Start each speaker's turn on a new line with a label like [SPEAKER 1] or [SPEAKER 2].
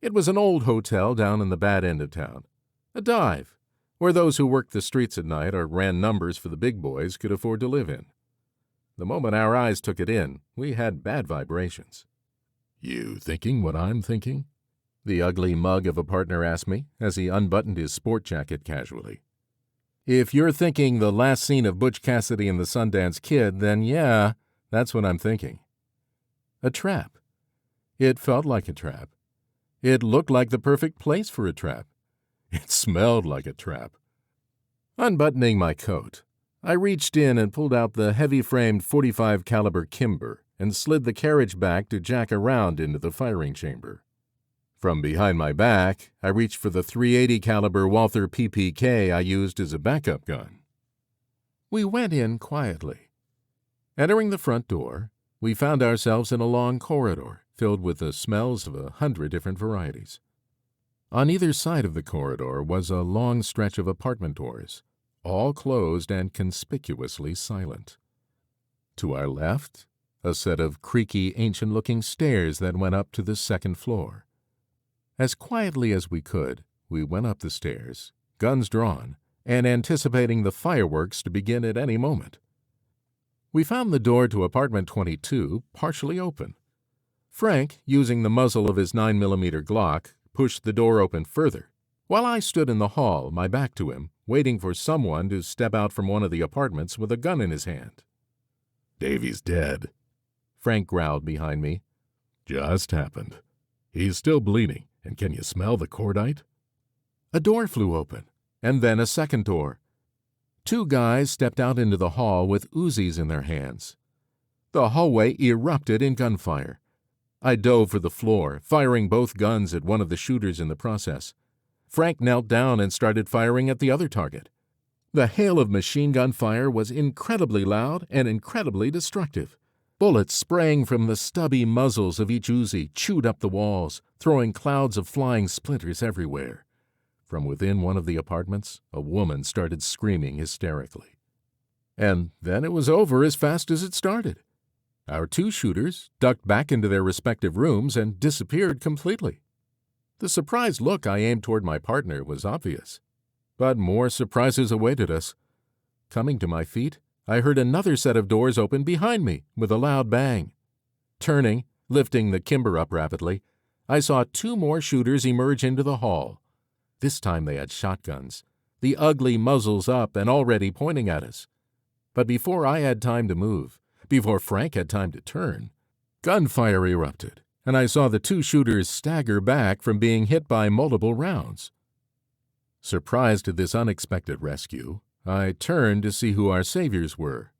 [SPEAKER 1] It was an old hotel down in the bad end of town, a dive, where those who worked the streets at night or ran numbers for the big boys could afford to live in. The moment our eyes took it in, we had bad vibrations. "You thinking what I'm thinking?" the ugly mug of a partner asked me as he unbuttoned his sport jacket casually. "If you're thinking the last scene of Butch Cassidy and the Sundance Kid, then yeah, that's what I'm thinking." A trap. It felt like a trap. It looked like the perfect place for a trap. It smelled like a trap. Unbuttoning my coat, I reached in and pulled out the heavy-framed .45 caliber Kimber and slid the carriage back to jack around into the firing chamber. From behind my back, I reached for the .380 caliber Walther PPK I used as a backup gun. We went in quietly. Entering the front door, we found ourselves in a long corridor filled with the smells of 100 different varieties. On either side of the corridor was a long stretch of apartment doors, all closed and conspicuously silent. To our left, a set of creaky, ancient-looking stairs that went up to the second floor. As quietly as we could, we went up the stairs, guns drawn, and anticipating the fireworks to begin at any moment. We found the door to apartment 22 partially open. Frank, using the muzzle of his 9mm Glock, pushed the door open further, while I stood in the hall, my back to him, waiting for someone to step out from one of the apartments with a gun in his hand. "Davy's dead," Frank growled behind me. "Just happened. He's still bleeding, and can you smell the cordite?" A door flew open, and then a second door. 2 guys stepped out into the hall with Uzis in their hands. The hallway erupted in gunfire. I dove for the floor, firing both guns at one of the shooters in the process. Frank knelt down and started firing at the other target. The hail of machine gun fire was incredibly loud and incredibly destructive. Bullets spraying from the stubby muzzles of each Uzi chewed up the walls, throwing clouds of flying splinters everywhere. From within one of the apartments, a woman started screaming hysterically. And then it was over as fast as it started. Our 2 shooters ducked back into their respective rooms and disappeared completely. The surprised look I aimed toward my partner was obvious. But more surprises awaited us. Coming to my feet, I heard another set of doors open behind me with a loud bang. Turning, lifting the Kimber up rapidly, I saw 2 more shooters emerge into the hall. This time they had shotguns, the ugly muzzles up and already pointing at us. But before I had time to move, before Frank had time to turn, gunfire erupted, and I saw the 2 shooters stagger back from being hit by multiple rounds. Surprised at this unexpected rescue, I turned to see who our saviors were.